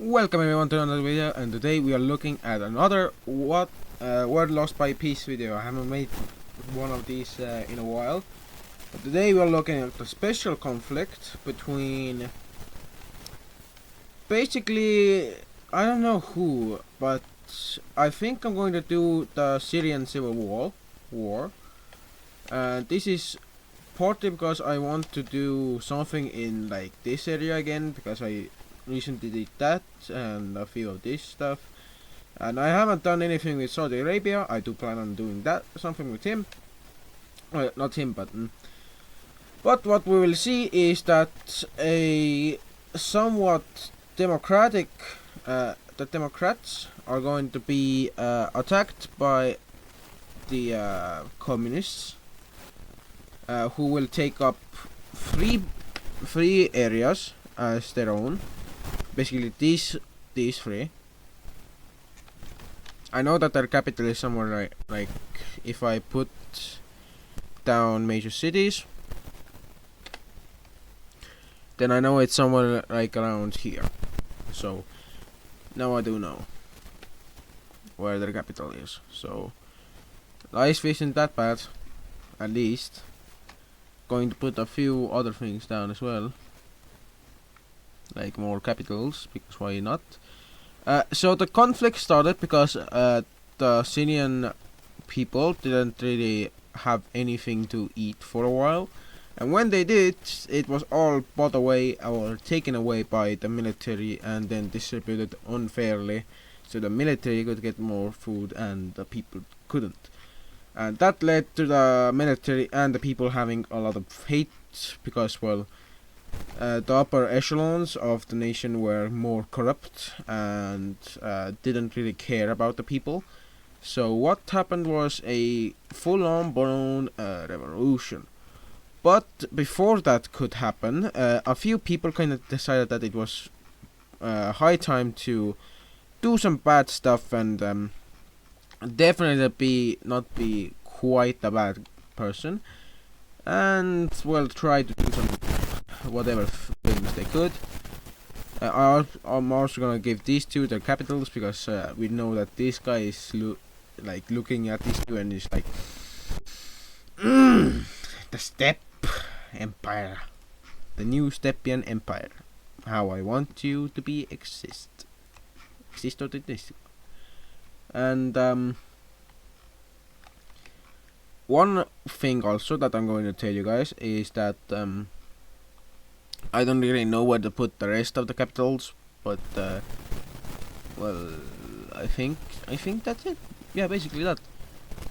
Welcome everyone to another video, and today we are looking at another World Lost by Peace video. I haven't made one of these in a while, but today we are looking at the special conflict between basically, I don't know who, but I think I'm going to do the Syrian civil war. This is partly because I want to do something in like this area again, because I recently did that and a few of this stuff, and I haven't done anything with Saudi Arabia. I do plan on doing that, something with him. Well, not him, but what we will see is that a somewhat democratic the Democrats are going to be attacked by the communists, who will take up three areas as their own. Basically, these three. I know that their capital is somewhere like if I put down major cities, then I know it's somewhere like around here. So now I do know where their capital is. So life isn't that bad, at least. Going to put a few other things down as well, like more capitals, because why not? So the conflict started because the Syrian people didn't really have anything to eat for a while, and when they did, it was all bought away or taken away by the military and then distributed unfairly, so the military could get more food and the people couldn't. And that led to the military and the people having a lot of hate, because, well, the upper echelons of the nation were more corrupt and didn't really care about the people. So what happened was a full-on blown revolution. But before that could happen, a few people kind of decided that it was high time to do some bad stuff and definitely not be quite a bad person, and well, try to do some whatever things they could. I'm also gonna give these two their capitals, because we know that this guy is looking at these two and is like, the Steppe Empire, the new Steppian Empire, how I want you to be exist or this. And one thing also that I'm going to tell you guys is that I don't really know where to put the rest of the capitals, but well, I think that's it. Yeah, basically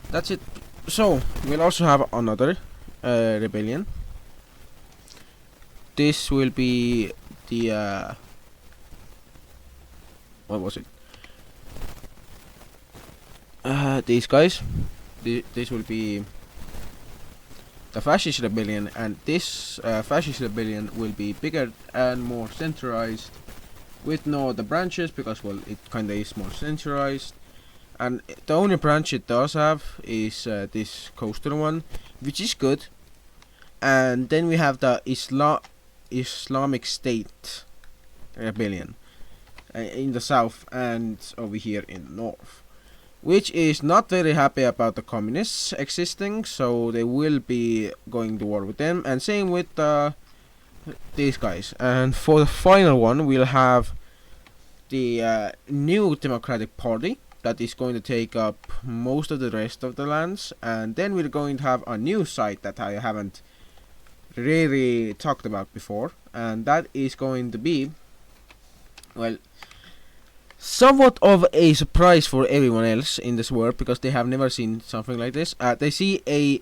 that's it. So we'll also have another rebellion. This will be the what was it? These guys. This will be the fascist rebellion, and this fascist rebellion will be bigger and more centralized, with no other branches, because, well, it kinda is more centralized, and the only branch it does have is this coastal one, which is good. And then we have the Islamic State rebellion in the south and over here in the north, which is not very happy about the communists existing, so they will be going to war with them, and same with these guys. And for the final one, we'll have the new Democratic Party that is going to take up most of the rest of the lands, and then we're going to have a new site that I haven't really talked about before, and that is going to be, well, somewhat of a surprise for everyone else in this world, because they have never seen something like this. They see a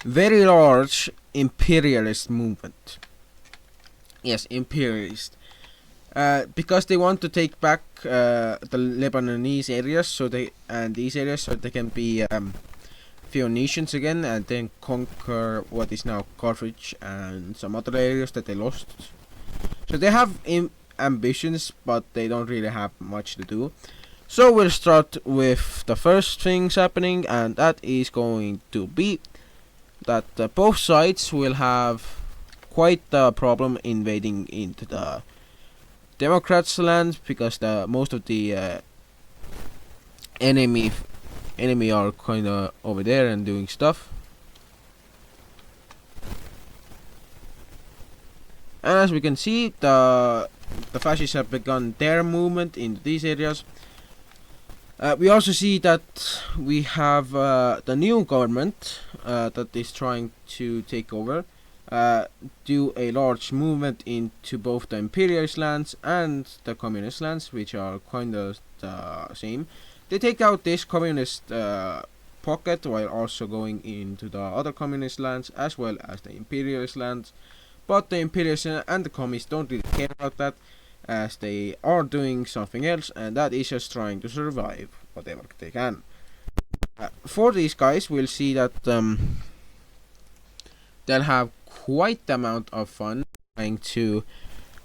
very large imperialist movement. Yes, imperialist. Because they want to take back the Lebanese areas, these areas, so they can be few nations again, and then conquer what is now Carthage and some other areas that they lost. So they have ambitions, but they don't really have much to do. So we'll start with the first things happening, and that is going to be that both sides will have quite a problem invading into the Democrats' land, because the most of the enemy are kind of over there and doing stuff. And as we can see, the fascists have begun their movement in these areas. We also see that we have the new government that is trying to take over, do a large movement into both the imperialist lands and the communist lands, which are kind of the same. They take out this communist pocket while also going into the other communist lands as well as the imperialist lands. But the imperialists and the communists don't really care about that, as they are doing something else, and that is just trying to survive whatever they can. For these guys, we'll see that they'll have quite the amount of fun trying to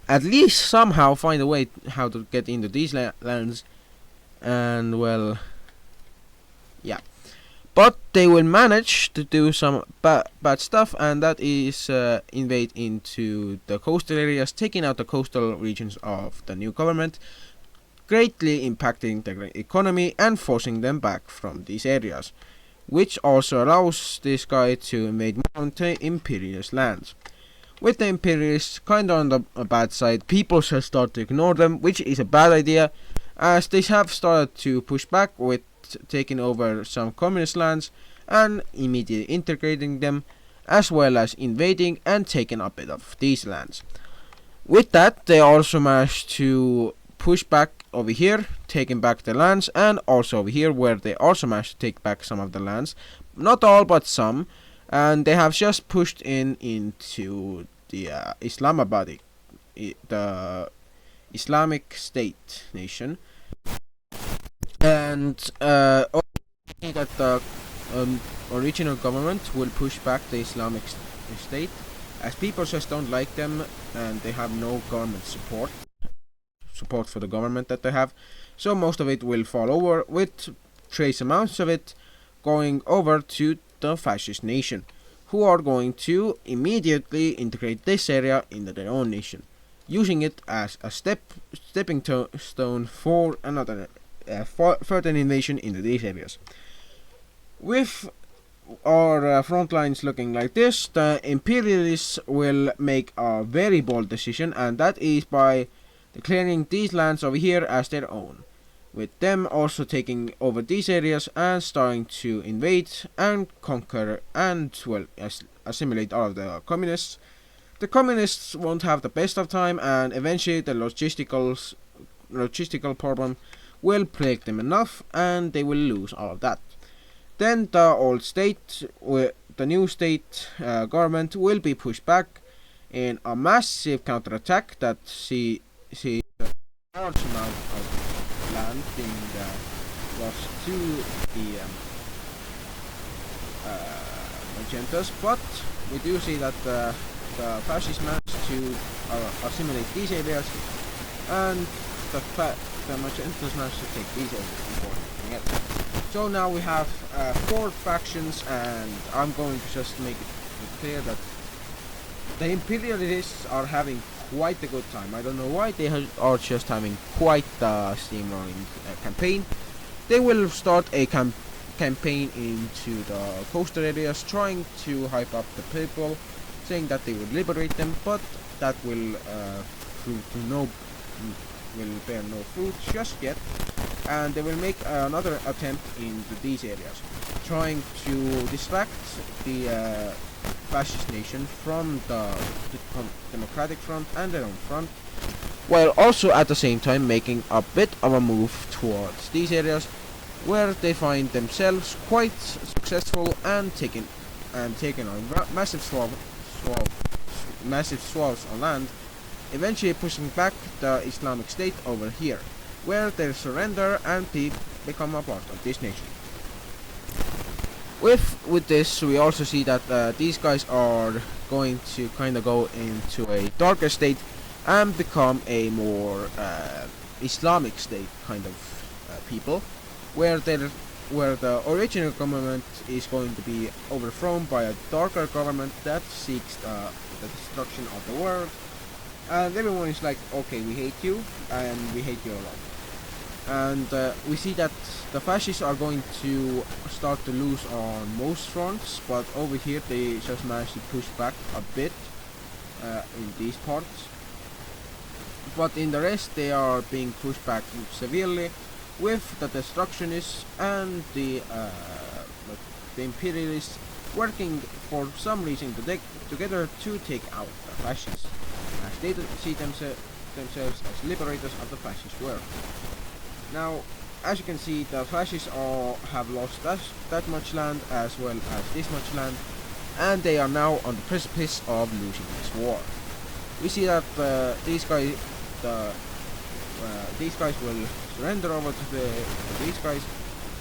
at least somehow find a way how to get into these lands, and well, yeah. But they will manage to do some bad stuff, and that is invade into the coastal areas, taking out the coastal regions of the new government, greatly impacting the economy and forcing them back from these areas, which also allows this guy to invade more into imperialist lands. With the imperialists kind of on the bad side, people shall start to ignore them, which is a bad idea, as they have started to push back with taking over some communist lands and immediately integrating them, as well as invading and taking a bit of these lands. With that, they also managed to push back over here, taking back the lands, and also over here where they also managed to take back some of the lands, not all but some, and they have just pushed into the Islamabad, the Islamic State nation. And that the original government will push back the Islamic State, as people just don't like them and they have no government support for the government that they have. So most of it will fall over, with trace amounts of it going over to the fascist nation, who are going to immediately integrate this area into their own nation, using it as a stepping stone for another further invasion into these areas. With our front lines looking like this, the imperialists will make a very bold decision, and that is by declaring these lands over here as their own, with them also taking over these areas and starting to invade and conquer and, well, assimilate all of the communists. The communists won't have the best of time, and eventually the logistical problem will plague them enough, and they will lose all of that. Then the old state, the new state government, will be pushed back in a massive counterattack that sees a large amount of land being lost to the Magentas. But we do see that the fascists managed to assimilate these areas, and the Magentas managed to take these areas before anything else. So now we have 4 factions, and I'm going to just make it clear that the imperialists are having quite a good time. I don't know why, they are just having quite the steamrolling campaign. They will start a campaign into the coastal areas, trying to hype up the people, saying that they will liberate them, but that will bear no fruit just yet, and they will make another attempt into these areas, trying to distract the fascist nation from the democratic front and their own front, while also at the same time making a bit of a move towards these areas where they find themselves quite successful and taking on massive swaths of land, eventually pushing back the Islamic State over here, where they surrender and become a part of this nation. With this, we also see that these guys are going to kind of go into a darker state and become a more Islamic State kind of people, where the original government is going to be overthrown by a darker government that seeks the destruction of the world, and everyone is like, okay, we hate you, and we hate you a lot. And we see that the fascists are going to start to lose on most fronts, but over here they just managed to push back a bit in these parts. But in the rest they are being pushed back severely, with the destructionists and the imperialists working for some reason together to take out the fascists, as they see themselves as liberators of the fascist world. Now, as you can see, the fascists have lost that much land as well as this much land, and they are now on the precipice of losing this war. We see that these guys will surrender over to these guys,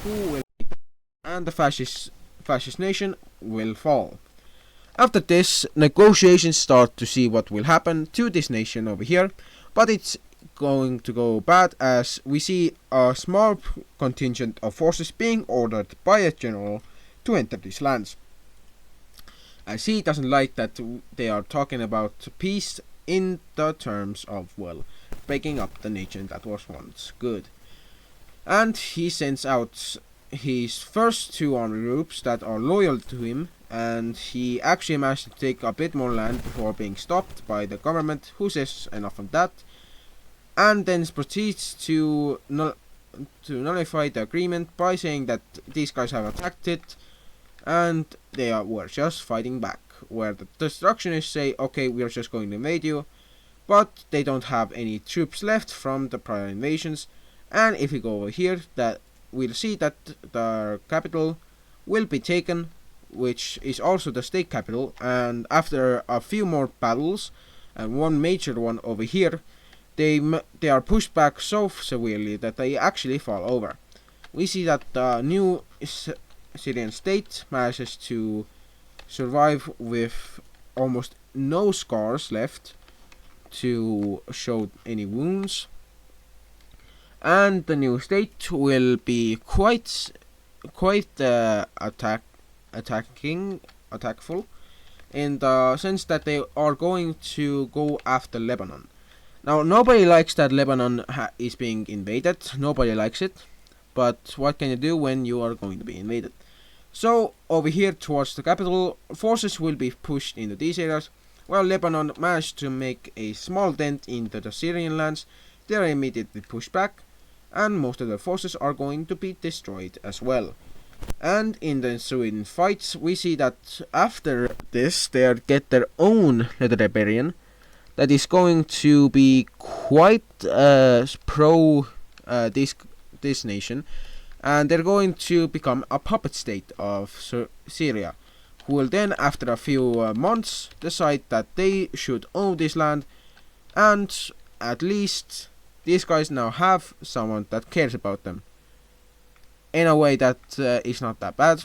who will, and the fascist nation will fall. After this, negotiations start to see what will happen to this nation over here, but it's going to go bad, as we see a small contingent of forces being ordered by a general to enter these lands, as he doesn't like that they are talking about peace in the terms of, well, breaking up the nation that was once good. And he sends out his first 2 army groups that are loyal to him, and he actually managed to take a bit more land before being stopped by the government, who says enough of that, and then proceeds to nullify the agreement by saying that these guys have attacked it and they were just fighting back, where the destructionists say, okay, we are just going to invade you, but they don't have any troops left from the prior invasions. And if we go over here, that we'll see that the capital will be taken, which is also the state capital, and after a few more battles and one major one over here, they are pushed back so severely that they actually fall over. We see that the new Syrian state manages to survive with almost no scars left to show any wounds, and the new state will be quite attackful, in the sense that they are going to go after Lebanon. Now, nobody likes that Lebanon is being invaded. Nobody likes it. But what can you do when you are going to be invaded? So, over here towards the capital, forces will be pushed into these areas. While Lebanon managed to make a small dent into the Syrian lands, they are immediately pushed back, and most of the forces are going to be destroyed as well. And in the ensuing fights, we see that after this, they get their own little rebellion that is going to be quite pro this nation, and they're going to become a puppet state of Syria, who will then, after a few months, decide that they should own this land, and at least these guys now have someone that cares about them in a way that is not that bad.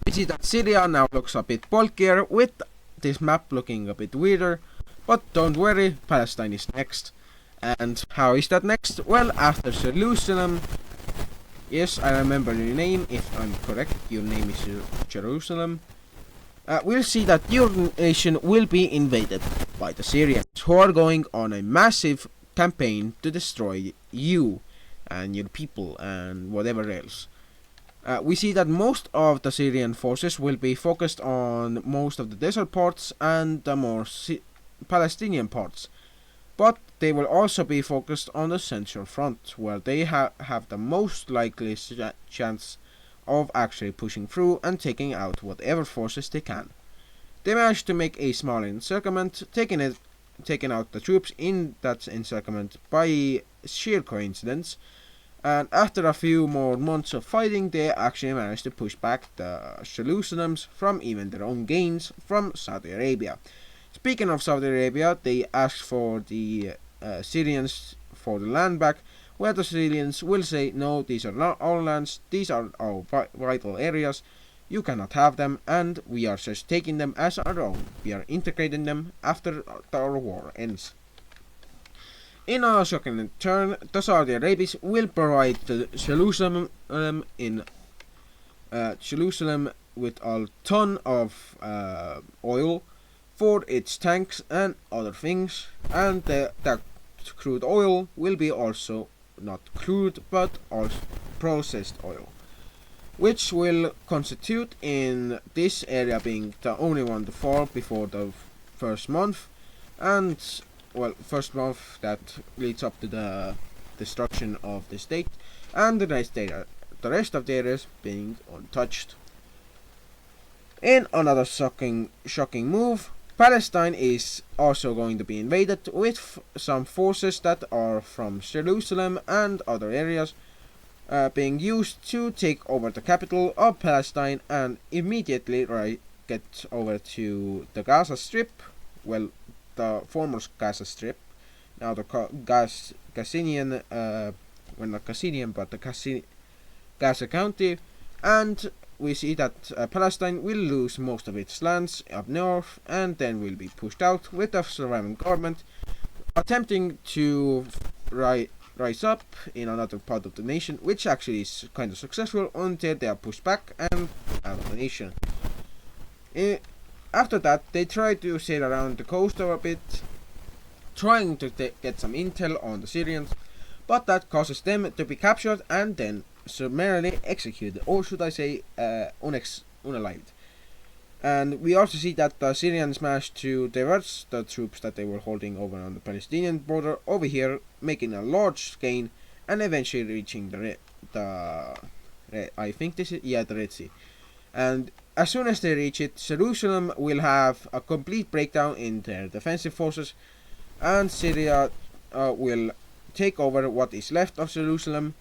We see that Syria now looks a bit bulkier, with this map looking a bit weirder, but don't worry, Palestine is next. And how is that next? Well, after Jerusalem, yes, I remember your name, if I'm correct, your name is Jerusalem. We'll see that your nation will be invaded by the Syrians, who are going on a massive campaign to destroy you and your people and whatever else. We see that most of the Syrian forces will be focused on most of the desert parts and the more Palestinian parts, but they will also be focused on the central front, where they have the most likely chance of actually pushing through and taking out whatever forces they can. They managed to make a small encirclement, taking out the troops in that encirclement by sheer coincidence. And after a few more months of fighting, they actually managed to push back the Jerusalems from even their own gains from Saudi Arabia. Speaking of Saudi Arabia, they asked for the Syrians for the land back, where the Syrians will say, no, these are not our lands, these are our vital areas, you cannot have them, and we are just taking them as our own. We are integrating them after our war ends. In a shocking turn, the Saudi Arabians will provide the Jerusalem with a ton of oil, for its tanks and other things, and the crude oil will be also not crude but also processed oil, which will constitute in this area being the only one to fall before the first month, and well, first month that leads up to the destruction of the state, and the rest of the areas being untouched. In another shocking move, Palestine is also going to be invaded with some forces that are from Jerusalem and other areas being used to take over the capital of Palestine and immediately get over to the Gaza Strip, well, the former Gaza Strip, now the Gazanian, well, not Gazanian, but the Gaza County, and we see that Palestine will lose most of its lands up north and then will be pushed out with the surviving government attempting to rise up in another part of the nation, which actually is kind of successful until they are pushed back and out of the nation. After that, they try to sail around the coast a bit, trying to get some intel on the Syrians, but that causes them to be captured and then summarily executed, or should I say unalived. And we also see that the Syrians managed to divert the troops that they were holding over on the Palestinian border over here, making a large gain and eventually reaching the Red Sea. And as soon as they reach it, Jerusalem will have a complete breakdown in their defensive forces, and Syria will take over what is left of Jerusalem,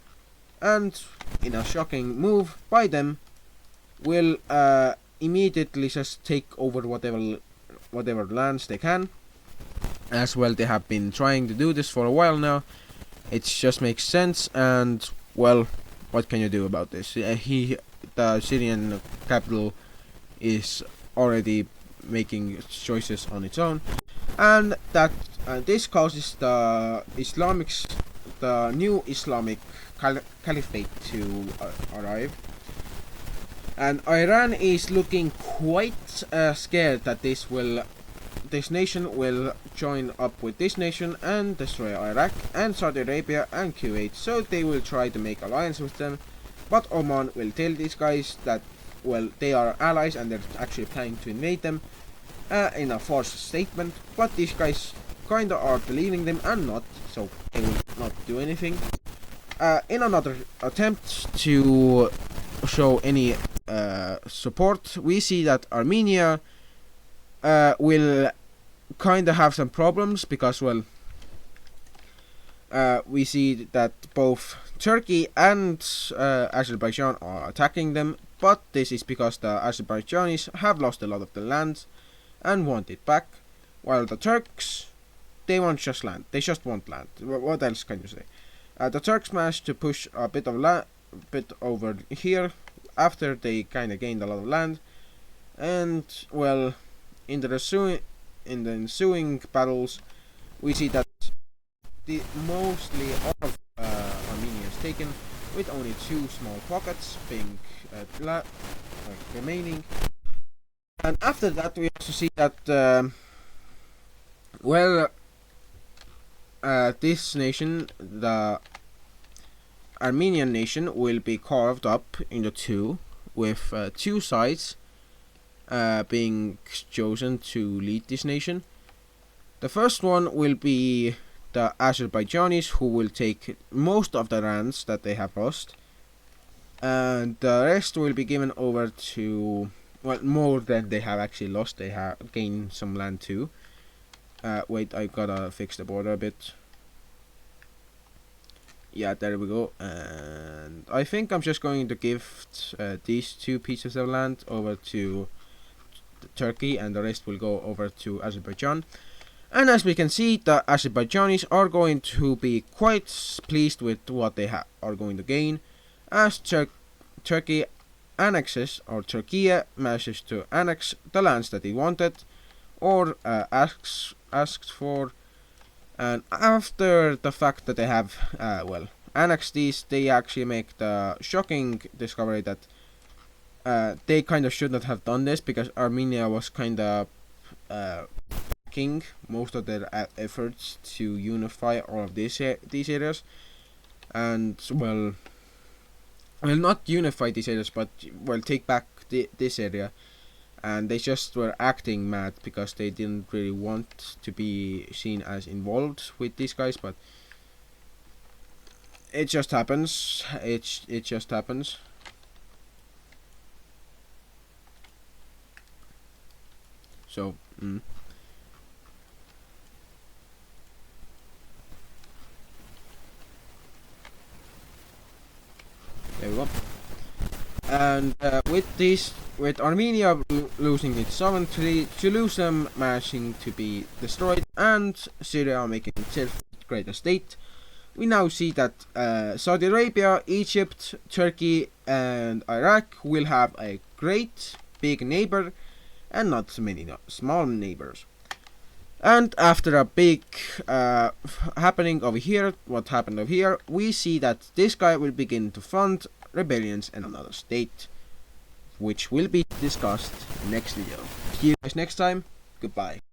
and in a shocking move by them, will immediately just take over whatever lands they can. As well, they have been trying to do this for a while now. It just makes sense, and well, what can you do about this? The Syrian capital is already making choices on its own, and that this causes the new Islamic Caliphate to arrive. And Iran is looking quite scared that this nation will join up with this nation and destroy Iraq and Saudi Arabia and Kuwait, so they will try to make alliance with them. But Oman will tell these guys that, well, they are allies and they're actually planning to invade them in a false statement, but these guys kinda are believing them and not, so they will not do anything. In another attempt to show any support, we see that Armenia will kinda have some problems because, well, we see that both Turkey and Azerbaijan are attacking them, but this is because the Azerbaijanis have lost a lot of the land and want it back, while the Turks, they want just land. They just want land. What else can you say? The Turks managed to push a bit over here after they kind of gained a lot of land, and well, in the ensuing battles, we see that mostly all of Armenia is taken, with only 2 small pockets being remaining. And after that, we also see that this nation, the Armenian nation, will be carved up into 2, with 2 sides being chosen to lead this nation. The first one will be the Azerbaijanis, who will take most of the lands that they have lost, and the rest will be given over to, well, more than they have actually lost. They have gained some land too. Wait, I gotta fix the border a bit. Yeah, there we go. And I think I'm just going to give these 2 pieces of land over to Turkey, and the rest will go over to Azerbaijan. And as we can see, the Azerbaijanis are going to be quite pleased with what they are going to gain, as Turkey annexes, or Turkey manages to annex the lands that he wanted, or asked for. And after the fact that they have annexed these, they actually make the shocking discovery that they kind of should not have done this, because Armenia was kind of king most of their efforts to unify all of these areas, and well, not unify these areas, but well, take back this area. And they just were acting mad because they didn't really want to be seen as involved with these guys, but it just happens. It just happens. So there we go. And with Armenia losing its sovereignty, Jerusalem managing to be destroyed, and Syria making itself a greater state, we now see that Saudi Arabia, Egypt, Turkey, and Iraq will have a great big neighbor, and not so many small neighbors. And after a big happening over here, what happened over here, we see that this guy will begin to fund rebellions in another state, which will be discussed next video. See you guys next time. Goodbye.